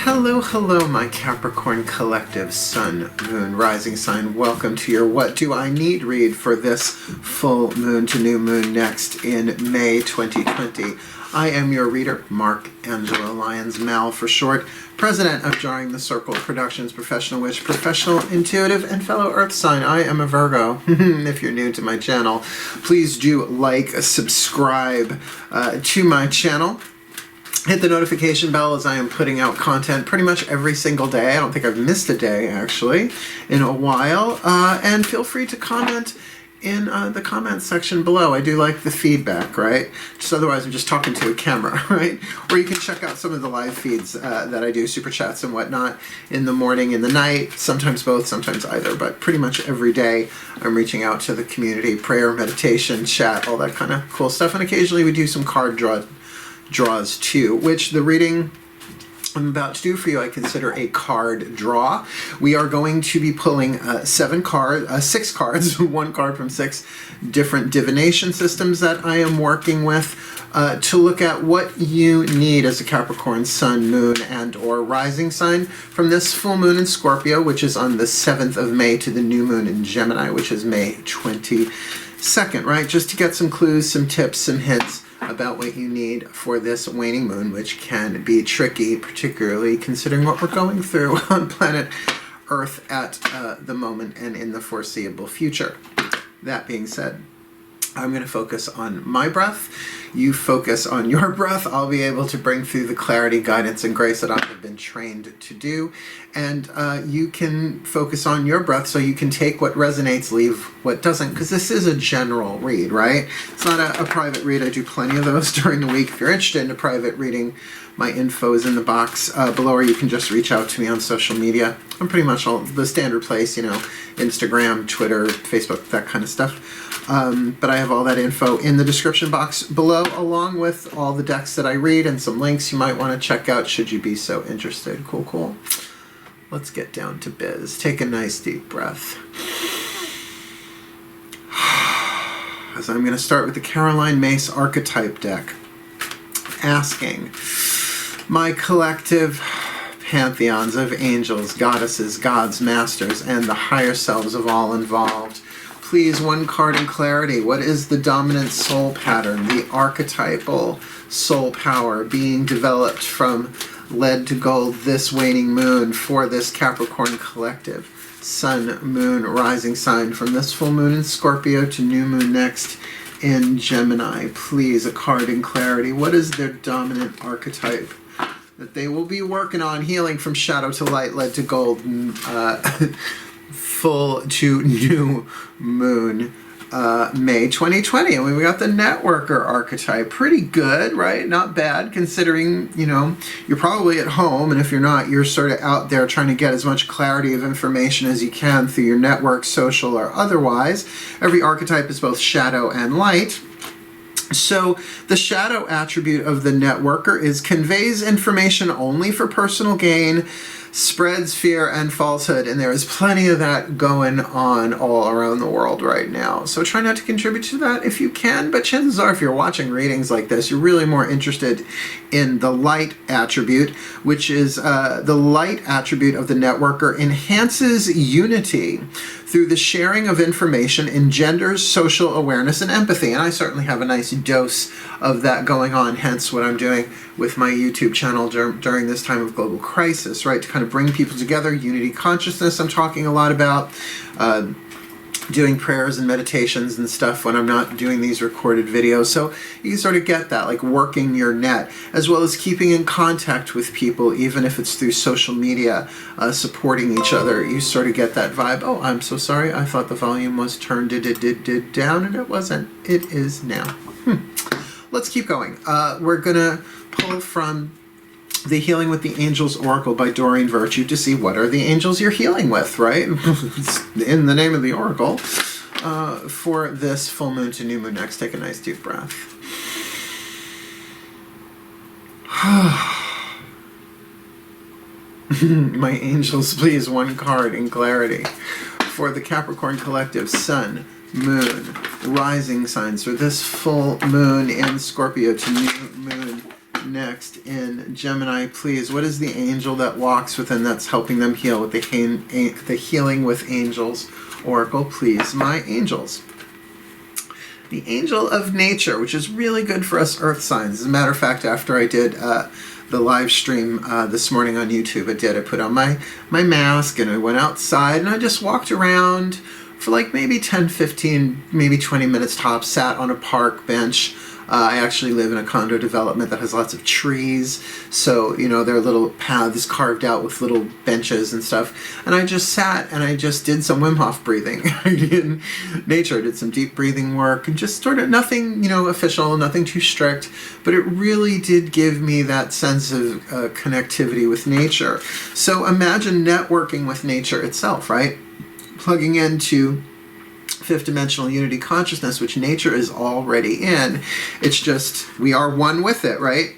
Hello, hello, my Capricorn collective, Sun, Moon, Rising sign. Welcome to your What Do I Need read for this full moon to new moon next in May 2020. I am your reader, Mark Angelo Lyons, Mal for short, president of DrawingTheCircle Productions, professional witch, professional intuitive, and fellow earth sign. I am a Virgo. If you're new to my channel, please do like, subscribe to my channel. Hit the notification bell as I am putting out content pretty much every single day. I don't think I've missed a day, actually, in a while. And feel free to comment in the comment section below. I do like the feedback, right? Just otherwise I'm just talking to a camera, right? Or you can check out some of the live feeds that I do, super chats and whatnot, in the morning, in the night, sometimes both, sometimes either, but pretty much every day I'm reaching out to the community, prayer, meditation, chat, all that kind of cool stuff. And occasionally we do some card draws too, which the reading I'm about to do for you I consider a card draw. We are going to be pulling six cards, one card from 6 different divination systems that I am working with to look at what you need as a Capricorn sun, moon, and or rising sign from this full moon in Scorpio, which is on the 7th of May, to the new moon in Gemini, which is May 22nd, right? Just to get some clues, some tips, some hints about what you need for this waning moon, which can be tricky, particularly considering what we're going through on planet Earth at the moment and in the foreseeable future. That being said, I'm going to focus on my breath. You focus on your breath. I'll be able to bring through the clarity, guidance, and grace that I have been trained to do. And you can focus on your breath so you can take what resonates, leave what doesn't, because this is a general read, right? It's not a private read. I do plenty of those during the week. If you're interested in a private reading, my info is in the box below, or you can just reach out to me on social media. I'm pretty much all the standard place, you know, Instagram, Twitter, Facebook, that kind of stuff. But I have all that info in the description box below, along with all the decks that I read and some links you might want to check out should you be so interested. Cool, cool. Let's get down to biz. Take a nice deep breath. As I'm going to start with the Caroline Myss archetype deck, asking my collective pantheons of angels, goddesses, gods, masters, and the higher selves of all involved, please, one card in clarity. What is the dominant soul pattern, the archetypal soul power being developed from lead to gold this waning moon for this Capricorn collective? Sun, moon, rising sign from this full moon in Scorpio to new moon next in Gemini. Please, a card in clarity. What is their dominant archetype that they will be working on, healing from shadow to light, lead to gold, full to new moon, May 2020. And we got the networker archetype. Pretty good, right? Not bad, considering, you know, you're probably at home, and if you're not, you're sort of out there trying to get as much clarity of information as you can through your network, social or otherwise. Every archetype is both shadow and light. So the shadow attribute of the networker is conveys information only for personal gain, spreads fear and falsehood, and there is plenty of that going on all around the world right now. So try not to contribute to that if you can, but chances are if you're watching readings like this, you're really more interested in the light attribute, which is the light attribute of the networker enhances unity through the sharing of information, engenders social awareness and empathy. And I certainly have a nice dose of that going on, hence what I'm doing with my YouTube channel during this time of global crisis, right? To kind of bring people together, unity consciousness I'm talking a lot about, doing prayers and meditations and stuff when I'm not doing these recorded videos. So you can sort of get that, like working your net, as well as keeping in contact with people, even if it's through social media, supporting each other. You sort of get that vibe. Oh, I'm so sorry. I thought the volume was turned down, and it wasn't. It is now. Let's keep going. We're going to pull from the Healing with the Angels Oracle by Doreen Virtue to see what are the angels you're healing with, right? In the name of the Oracle. For this full moon to new moon next, take a nice deep breath. My angels, please, one card in clarity. For the Capricorn collective, Sun, Moon, rising signs for this full moon in Scorpio to new moon next in Gemini, please. What is the angel that walks within that's helping them heal with the Healing with Angels Oracle, please? My angels. The angel of nature, which is really good for us earth signs. As a matter of fact, after I did the live stream this morning on YouTube, I put on my mask and I went outside and I just walked around for like maybe 10, 15, maybe 20 minutes tops, sat on a park bench. I actually live in a condo development that has lots of trees, so, you know, there are little paths carved out with little benches and stuff, and I just sat and I just did some Wim Hof breathing in nature. I did some deep breathing work and just sort of nothing, you know, official, nothing too strict, but it really did give me that sense of connectivity with nature. So imagine networking with nature itself, right? Plugging into fifth dimensional unity consciousness, which nature is already in. It's just, we are one with it, right?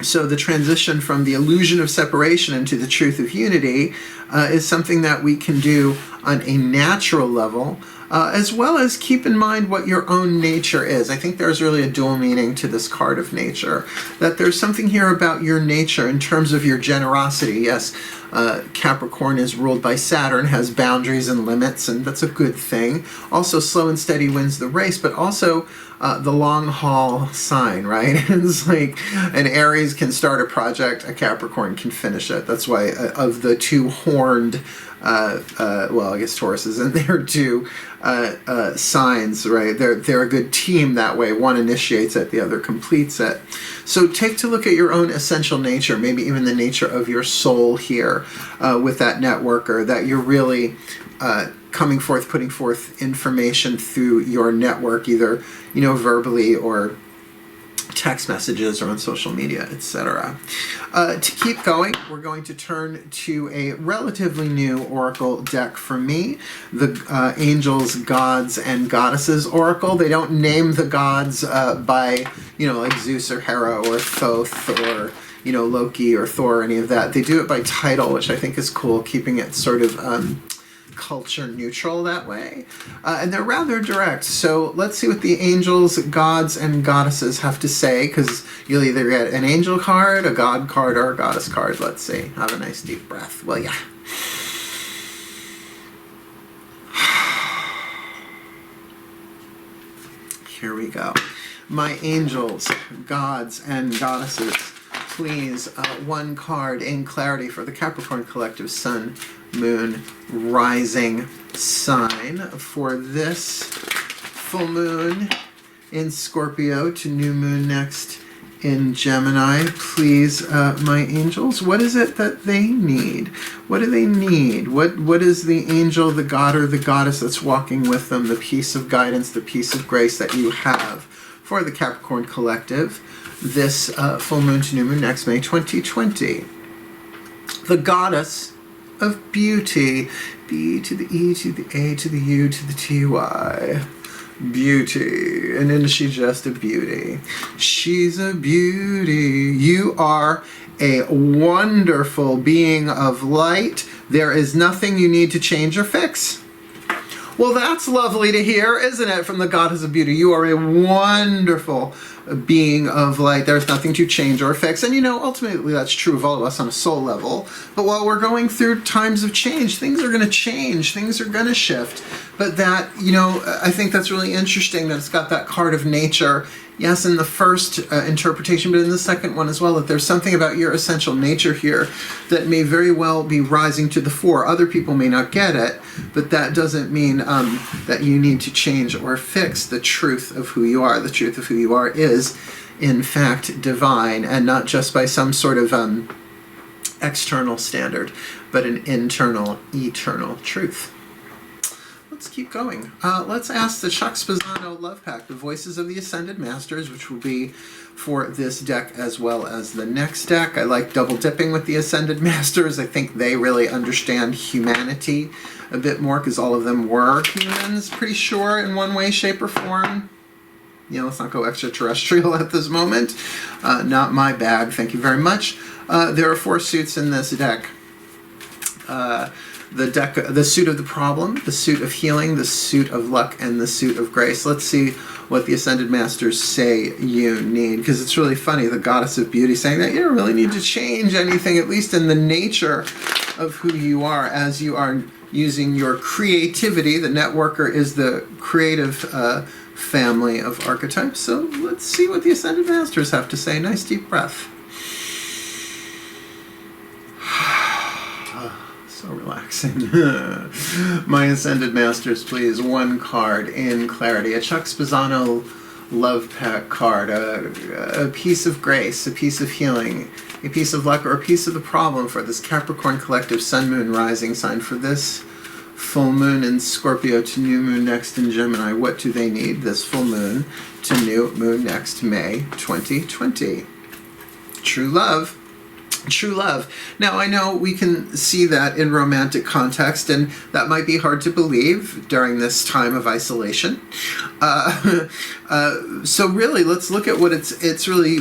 So the transition from the illusion of separation into the truth of unity is something that we can do on a natural level, as well as keep in mind what your own nature is. I think there's really a dual meaning to this card of nature, that there's something here about your nature in terms of your generosity. Yes, Capricorn is ruled by Saturn, has boundaries and limits, and that's a good thing. Also, slow and steady wins the race, but also the long haul sign, right? It's like an Aries can start a project, a Capricorn can finish it. That's why of the two horned, well, I guess Taurus is in there too, signs, right? They're a good team that way. One initiates it, the other completes it. So take to look at your own essential nature, maybe even the nature of your soul here with that networker, that you're really coming forth, putting forth information through your network, either, you know, verbally or text messages or on social media, etc. To keep going, we're going to turn to a relatively new oracle deck for me, the Angels, Gods, and Goddesses Oracle. They don't name the gods by, you know, like Zeus or Hera or Thoth or, you know, Loki or Thor or any of that. They do it by title, which I think is cool, keeping it sort of culture neutral that way, and they're rather direct. So let's see what the angels, gods, and goddesses have to say, because you'll either get an angel card, a god card, or a goddess card. Let's see. Have a nice deep breath. Well, yeah. Here we go. My angels, gods, and goddesses, please, one card in clarity for the Capricorn Collective Sun, Moon, Rising sign for this full moon in Scorpio to new moon next in Gemini. Please, my angels, what is it that they need? What do they need? What is the angel, the god, or the goddess that's walking with them, the piece of guidance, the piece of grace that you have for the Capricorn Collective this full moon to new moon next May 2020? The goddess of beauty. B to the E to the A to the U to the T-Y. Beauty. And isn't she just a beauty? She's a beauty. You are a wonderful being of light. There is nothing you need to change or fix. Well, that's lovely to hear, isn't it, from the goddess of beauty? You are a wonderful being of light. There's nothing to change or fix. And, you know, ultimately that's true of all of us on a soul level. But while we're going through times of change, things are going to change. Things are going to shift. But that, you know, I think that's really interesting that it's got that card of nature. Yes, in the first interpretation, but in the second one as well, that there's something about your essential nature here that may very well be rising to the fore. Other people may not get it, but that doesn't mean that you need to change or fix the truth of who you are. The truth of who you are is, in fact, divine, and not just by some sort of external standard, but an internal, eternal truth. Let's keep going. Let's ask the Chuck Spezzano Love Pack, the Voices of the Ascended Masters, which will be for this deck as well as the next deck. I like double dipping with the Ascended Masters. I think they really understand humanity a bit more because all of them were humans, pretty sure, in one way, shape, or form. You know, let's not go extraterrestrial at this moment. Not my bag, thank you very much. There are 4 suits in this deck. the suit of the problem, the suit of healing, the suit of luck, and the suit of grace. Let's see what the Ascended Masters say you need, because it's really funny, the Goddess of Beauty saying that you don't really need to change anything, at least in the nature of who you are, as you are using your creativity. The networker is the creative family of archetypes. So let's see what the Ascended Masters have to say. Nice deep breath. So relaxing. My Ascended Masters, please. One card in clarity. A Chuck Spezzano love pack card. A piece of grace, a piece of healing, a piece of luck, or a piece of the problem for this Capricorn collective Sun, Moon, Rising sign for this full moon in Scorpio to new moon next in Gemini. What do they need this full moon to new moon next May 2020? True love. True love. Now, I know we can see that in romantic context, and that might be hard to believe during this time of isolation. So really, let's look at what it's really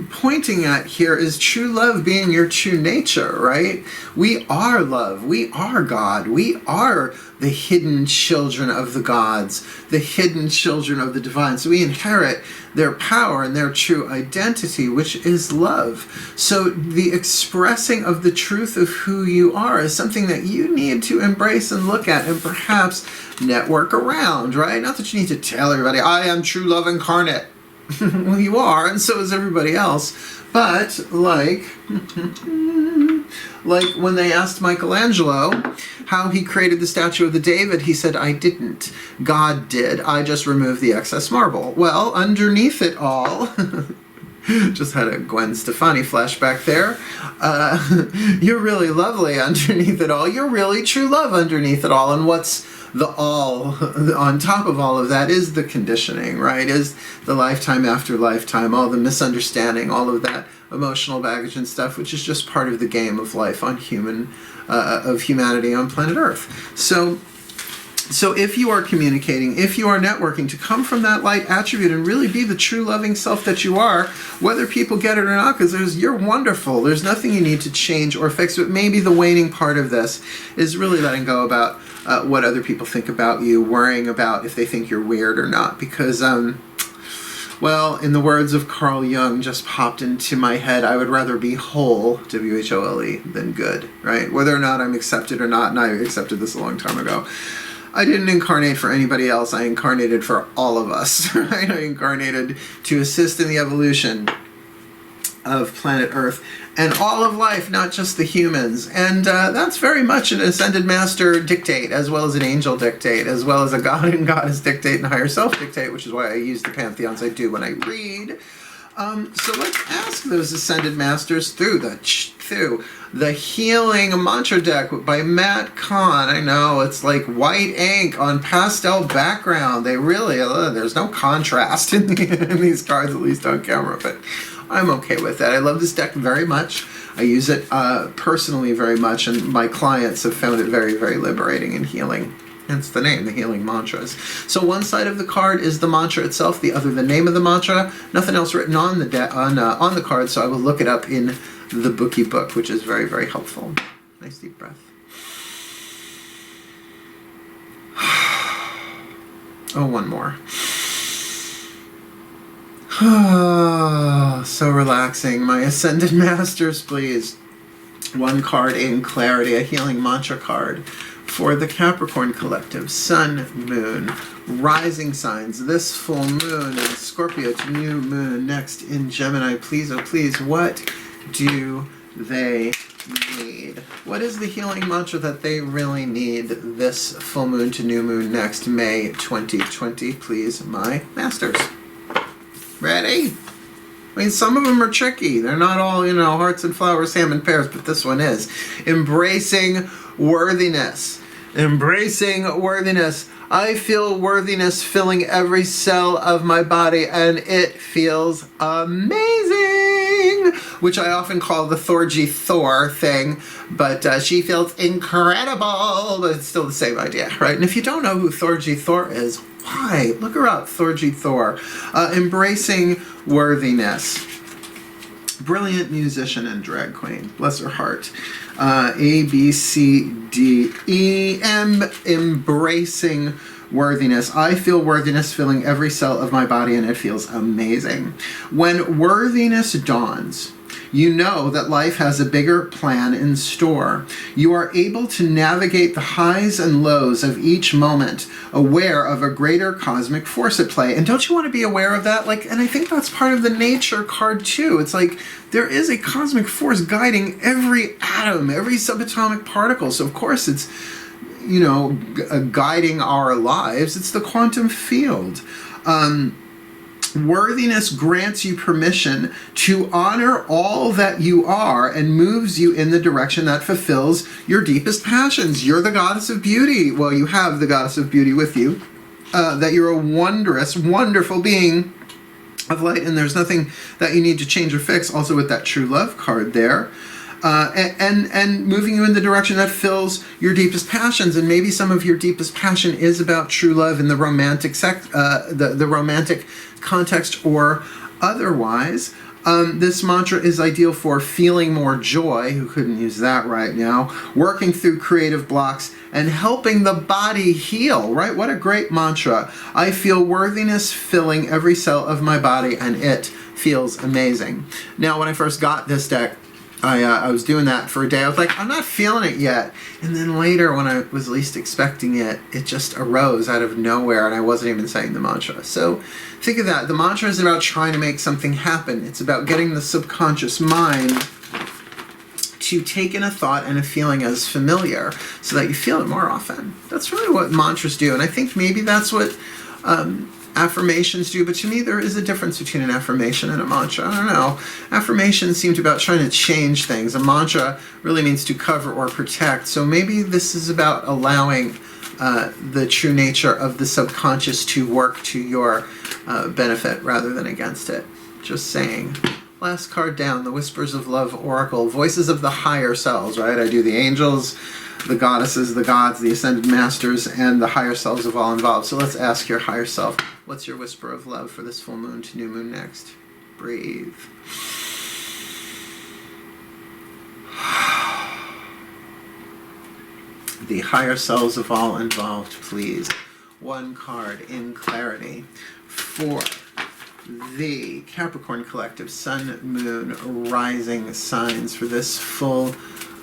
pointing at here is true love being your true nature, right? We are love. We are God. We are the hidden children of the gods, the hidden children of the divine. So we inherit their power and their true identity, which is love. So the expressing of the truth of who you are is something that you need to embrace and look at and perhaps network around, right? Not that you need to tell everybody, I am true love incarnate. Well, you are, and so is everybody else. But like when they asked Michelangelo how he created the statue of the David, he said, I didn't. God did. I just removed the excess marble. Well, underneath it all, just had a Gwen Stefani flashback there. You're really lovely underneath it all. You're really true love underneath it all. And what's the all on top of all of that is the conditioning, right? Is the lifetime after lifetime, all the misunderstanding, all of that emotional baggage and stuff, which is just part of the game of life on humanity on planet Earth. So if you are communicating, if you are networking, to come from that light attribute and really be the true loving self that you are, whether people get it or not, because you're wonderful. There's nothing you need to change or fix, but maybe the waning part of this is really letting go about what other people think about you, worrying about if they think you're weird or not, because well, in the words of Carl Jung, just popped into my head, I would rather be whole, W-H-O-L-E, than good, right? Whether or not I'm accepted or not, and I accepted this a long time ago, I didn't incarnate for anybody else. I incarnated for all of us, right? I incarnated to assist in the evolution of planet Earth and all of life, not just the humans. And that's very much an Ascended Master dictate, as well as an angel dictate, as well as a God and Goddess dictate and higher self dictate, which is why I use the pantheons I do when I read. So let's ask those Ascended Masters through the Healing Mantra deck by Matt Kahn. I know, it's like white ink on pastel background. They really, there's no contrast in these cards, at least on camera, but I'm okay with that. I love this deck very much. I use it personally very much, and my clients have found it very, very liberating and healing. Hence the name, the Healing Mantras. So one side of the card is the mantra itself, the other the name of the mantra. Nothing else written on the on the card, so I will look it up in the bookie book, which is very, very helpful. Nice deep breath. Oh, one more. So relaxing. My Ascended Masters, please. One card in clarity, a healing mantra card for the Capricorn collective, Sun, Moon, Rising signs, this full moon in Scorpio to new moon next in Gemini. Please, oh please, what do they need? What is the healing mantra that they really need this full moon to new moon next May 2020? Please, my masters. Ready? I mean, some of them are tricky. They're not all, hearts and flowers, ham and pears, but this one is. Embracing worthiness. Embracing worthiness. I feel worthiness filling every cell of my body, and it feels amazing, which I often call the Thorgy Thor thing, but she feels incredible, but it's still the same idea, right? And if you don't know who Thorgy Thor is, why? Look her up, Thorgy Thor. Embracing worthiness. brilliant musician and drag queen. Bless her heart. A, B, C, D, E, M, embracing worthiness. I feel worthiness filling every cell of my body, and it feels amazing. When worthiness dawns, you know that life has a bigger plan in store. You are able to navigate the highs and lows of each moment, aware of a greater cosmic force at play. And don't you want to be aware of that? And I think that's part of the nature card too. It's like there is a cosmic force guiding every atom, every subatomic particle. So of course it's, guiding our lives. It's the quantum field. Worthiness grants you permission to honor all that you are and moves you in the direction that fulfills your deepest passions. You're the goddess of beauty. Well, you have the goddess of beauty with you. That you're a wondrous, wonderful being of light, and there's nothing that you need to change or fix. Also with that true love card there. And moving you in the direction that fills your deepest passions. And maybe some of your deepest passion is about true love in the romantic the romantic context or otherwise. This mantra is ideal for feeling more joy, who couldn't use that right now, working through creative blocks, and helping the body heal, right? What a great mantra. I feel worthiness filling every cell of my body, and it feels amazing. Now, when I first got this deck, I was doing that for a day. I was like, I'm not feeling it yet. And then later, when I was least expecting it, it just arose out of nowhere, and I wasn't even saying the mantra. So think of that. The mantra isn't about trying to make something happen. It's about getting the subconscious mind to take in a thought and a feeling as familiar so that you feel it more often. That's really what mantras do. And I think maybe that's what affirmations do, but to me there is a difference between an affirmation and a mantra. I don't know. Affirmations seem to be about trying to change things. A mantra really means to cover or protect. So maybe this is about allowing the true nature of the subconscious to work to your benefit rather than against it. Just saying. Last card down, the Whispers of Love Oracle. Voices of the higher selves, right? I do the angels, the goddesses, the gods, the ascended masters, and the higher selves of all involved. So let's ask your higher self, what's your whisper of love for this full moon to new moon next? Breathe. The higher selves of all involved, please. One card in clarity for the Capricorn collective, sun, moon, rising signs for this full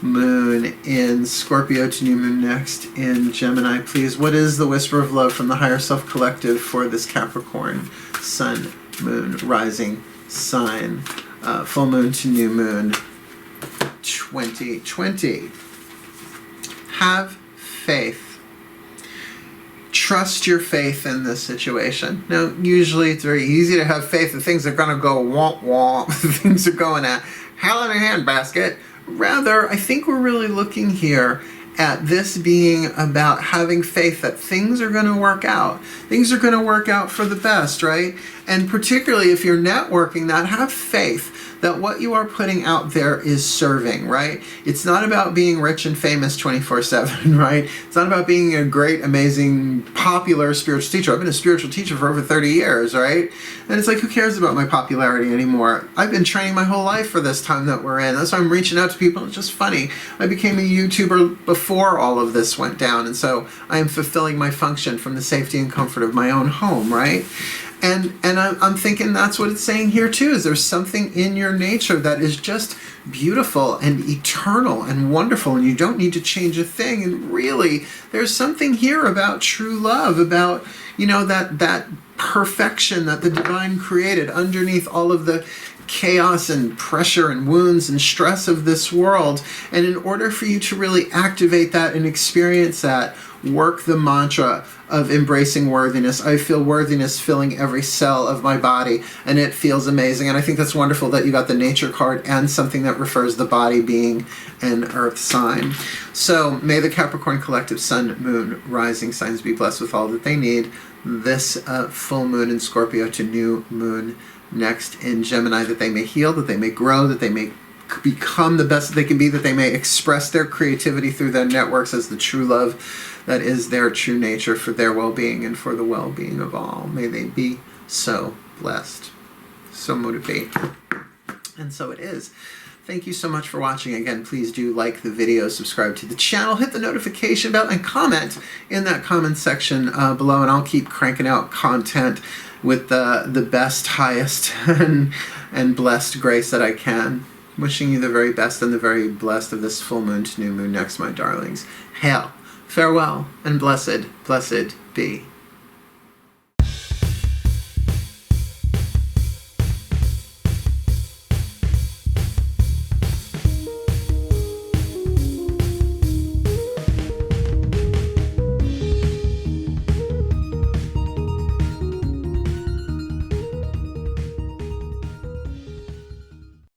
moon in Scorpio to new moon next in Gemini, please. What is the whisper of love from the higher self collective for this Capricorn sun, moon, rising sign, full moon to new moon 2020? Have faith. Trust your faith in this situation. Now, usually it's very easy to have faith that things are going to go womp womp, things are going to hell in a handbasket. Rather, I think we're really looking here at this being about having faith that things are going to work out. Things are going to work out for the best, right? And particularly if you're networking that, have faith that what you are putting out there is serving, right? It's not about being rich and famous 24/7, right? It's not about being a great, amazing, popular spiritual teacher. I've been a spiritual teacher for over 30 years, right? And it's like, who cares about my popularity anymore? I've been training my whole life for this time that we're in. That's why I'm reaching out to people. It's just funny. I became a YouTuber before all of this went down, and so I am fulfilling my function from the safety and comfort of my own home, right? And I'm thinking that's what it's saying here too, is there's something in your nature that is just beautiful and eternal and wonderful, and you don't need to change a thing. And really, there's something here about true love, about, that perfection that the divine created underneath all of the chaos and pressure and wounds and stress of this world. And in order for you to really activate that and experience that, work the mantra of embracing worthiness. I feel worthiness filling every cell of my body, and it feels amazing. And I think that's wonderful that you got the nature card and something that refers the body being an earth sign. So may the Capricorn collective sun, moon, rising signs be blessed with all that they need this full moon in Scorpio to new moon next in Gemini, that they may heal, that they may grow, that they may become the best that they can be, that they may express their creativity through their networks as the true love that is their true nature for their well-being and for the well-being of all. May they be so blessed. So mould it be. And so it is. Thank you so much for watching. Again, please do like the video, subscribe to the channel, hit the notification bell, and comment in that comment section below, and I'll keep cranking out content with the best, highest, and blessed grace that I can. Wishing you the very best and the very blessed of this full moon to new moon next, my darlings. Hail, farewell, and blessed, blessed be.